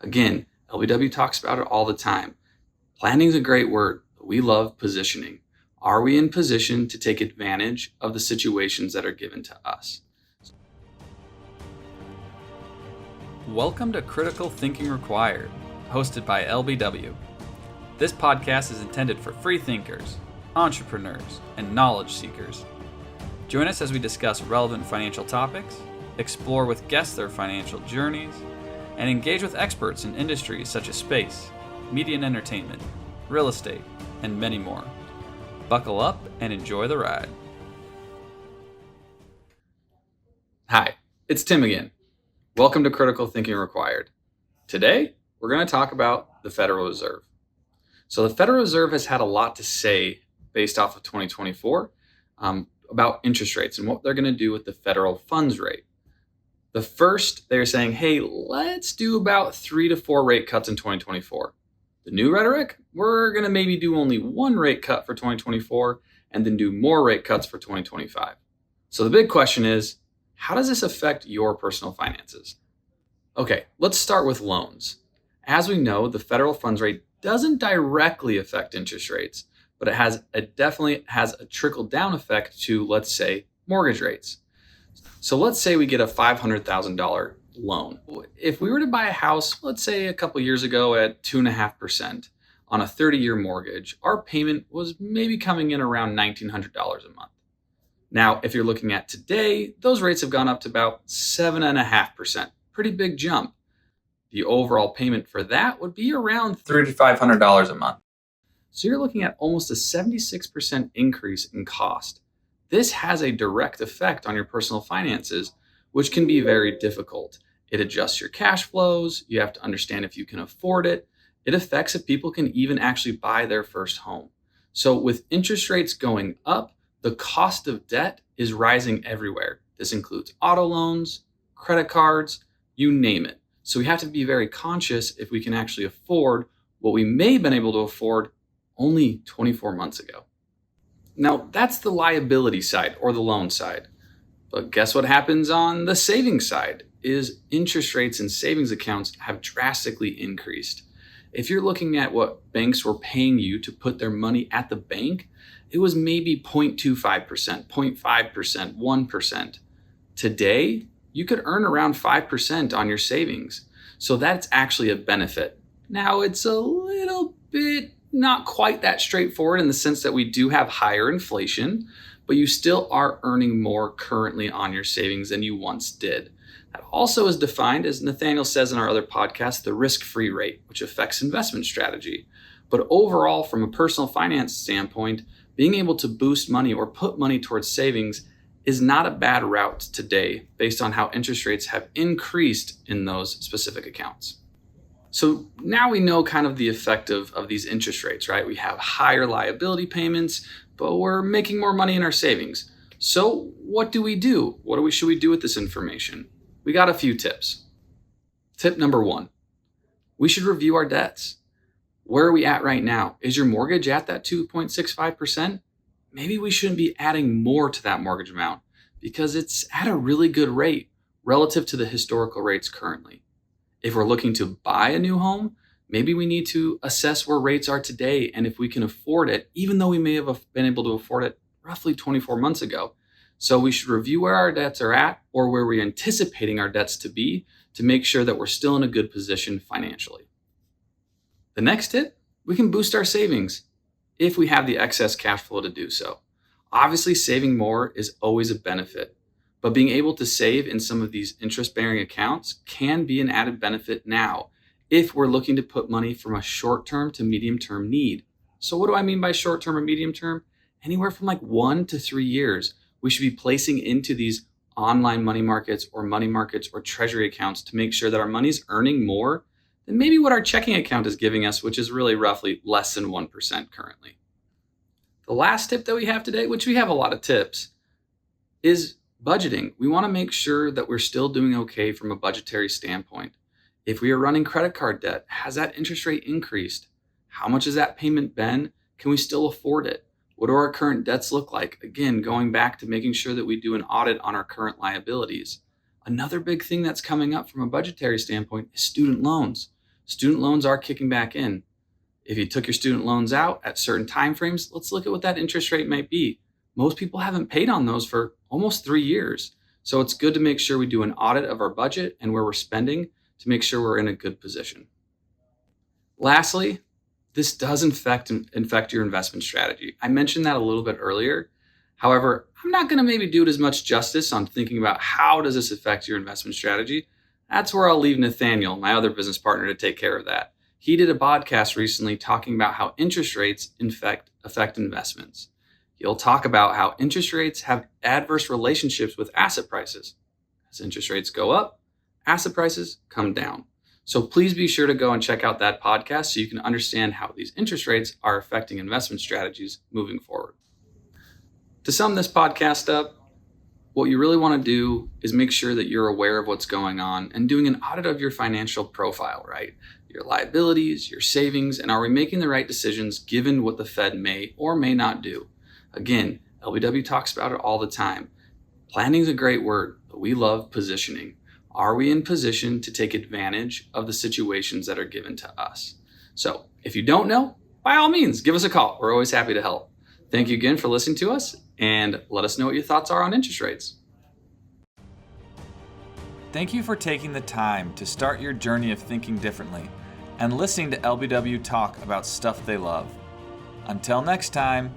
Again, LBW talks about it all the time. Planning is a great word, but we love positioning. Are we in position to take advantage of the situations that are given to us? Welcome to Critical Thinking Required, hosted by LBW. This podcast is intended for free thinkers, entrepreneurs, and knowledge seekers. Join us as we discuss relevant financial topics, explore with guests their financial journeys, and engage with experts in industries such as space, media and entertainment, real estate, and many more. Buckle up and enjoy the ride. Hi, it's Tim again. Welcome to Critical Thinking Required. Today, we're going to talk about the Federal Reserve. So the Federal Reserve has had a lot to say based off of 2024 about interest rates and what they're going to do with the federal funds rate. The first, they're saying, hey, let's do about 3 to 4 rate cuts in 2024. The new rhetoric, we're going to maybe do only 1 rate cut for 2024 and then do more rate cuts for 2025. So the big question is, how does this affect your personal finances? Okay, let's start with loans. As we know, the federal funds rate doesn't directly affect interest rates, but it definitely has a trickle-down effect to, let's say, mortgage rates. So let's say we get a $500,000 loan. If we were to buy a house, let's say a couple years ago at 2.5% on a 30-year mortgage, our payment was maybe coming in around $1,900 a month. Now, if you're looking at today, those rates have gone up to about 7.5%. Pretty big jump. The overall payment for that would be around $300 to $500 a month. So you're looking at almost a 76% increase in cost. This has a direct effect on your personal finances, which can be very difficult. It adjusts your cash flows. You have to understand if you can afford it. It affects if people can even actually buy their first home. So with interest rates going up, the cost of debt is rising everywhere. This includes auto loans, credit cards, you name it. So we have to be very conscious if we can actually afford what we may have been able to afford only 24 months ago. Now, that's the liability side or the loan side. But guess what happens on the savings side is interest rates and savings accounts have drastically increased. If you're looking at what banks were paying you to put their money at the bank, it was maybe 0.25%, 0.5%, 1%. Today, you could earn around 5% on your savings. So that's actually a benefit. Now, it's a little bit not quite that straightforward in the sense that we do have higher inflation, but you still are earning more currently on your savings than you once did. That also is defined, as Nathaniel says in our other podcast, the risk-free rate, which affects investment strategy. But overall, from a personal finance standpoint, being able to boost money or put money towards savings is not a bad route today based on how interest rates have increased in those specific accounts. So now we know kind of the effect of these interest rates, right? We have higher liability payments, but we're making more money in our savings. So what do we do? Should we do with this information? We got a few tips. Tip number 1, we should review our debts. Where are we at right now? Is your mortgage at that 2.65%? Maybe we shouldn't be adding more to that mortgage amount because it's at a really good rate relative to the historical rates currently. If we're looking to buy a new home, maybe we need to assess where rates are today and if we can afford it, even though we may have been able to afford it roughly 24 months ago. So we should review where our debts are at or where we're anticipating our debts to be to make sure that we're still in a good position financially. The next tip, we can boost our savings if we have the excess cash flow to do so. Obviously, saving more is always a benefit. But being able to save in some of these interest-bearing accounts can be an added benefit now if we're looking to put money from a short-term to medium-term need. So what do I mean by short-term or medium-term? Anywhere from like 1 to 3 years, we should be placing into these online money markets or treasury accounts to make sure that our money's earning more than maybe what our checking account is giving us, which is really roughly less than 1% currently. The last tip that we have today, which we have a lot of tips, is budgeting. We want to make sure that we're still doing okay from a budgetary standpoint. If we are running credit card debt, has that interest rate increased? How much has that payment been? Can we still afford it? What do our current debts look like? Again, going back to making sure that we do an audit on our current liabilities. Another big thing that's coming up from a budgetary standpoint is student loans. student loans are kicking back in. If you took your student loans out at certain timeframes, let's look at what that interest rate might be. Most people haven't paid on those for almost 3 years. So it's good to make sure we do an audit of our budget and where we're spending to make sure we're in a good position. Lastly, this does infect your investment strategy. I mentioned that a little bit earlier. However, I'm not going to maybe do it as much justice on thinking about how does this affect your investment strategy. That's where I'll leave Nathaniel, my other business partner, to take care of that. He did a podcast recently talking about how interest rates affect investments. He'll talk about how interest rates have adverse relationships with asset prices. As interest rates go up, asset prices come down. So please be sure to go and check out that podcast so you can understand how these interest rates are affecting investment strategies moving forward. To sum this podcast up, what you really want to do is make sure that you're aware of what's going on and doing an audit of your financial profile, right? Your liabilities, your savings, and are we making the right decisions given what the Fed may or may not do? Again, LBW talks about it all the time. Planning is a great word, but we love positioning. Are we in position to take advantage of the situations that are given to us? So if you don't know, by all means, give us a call. We're always happy to help. Thank you again for listening to us, and let us know what your thoughts are on interest rates. Thank you for taking the time to start your journey of thinking differently and listening to LBW talk about stuff they love. Until next time.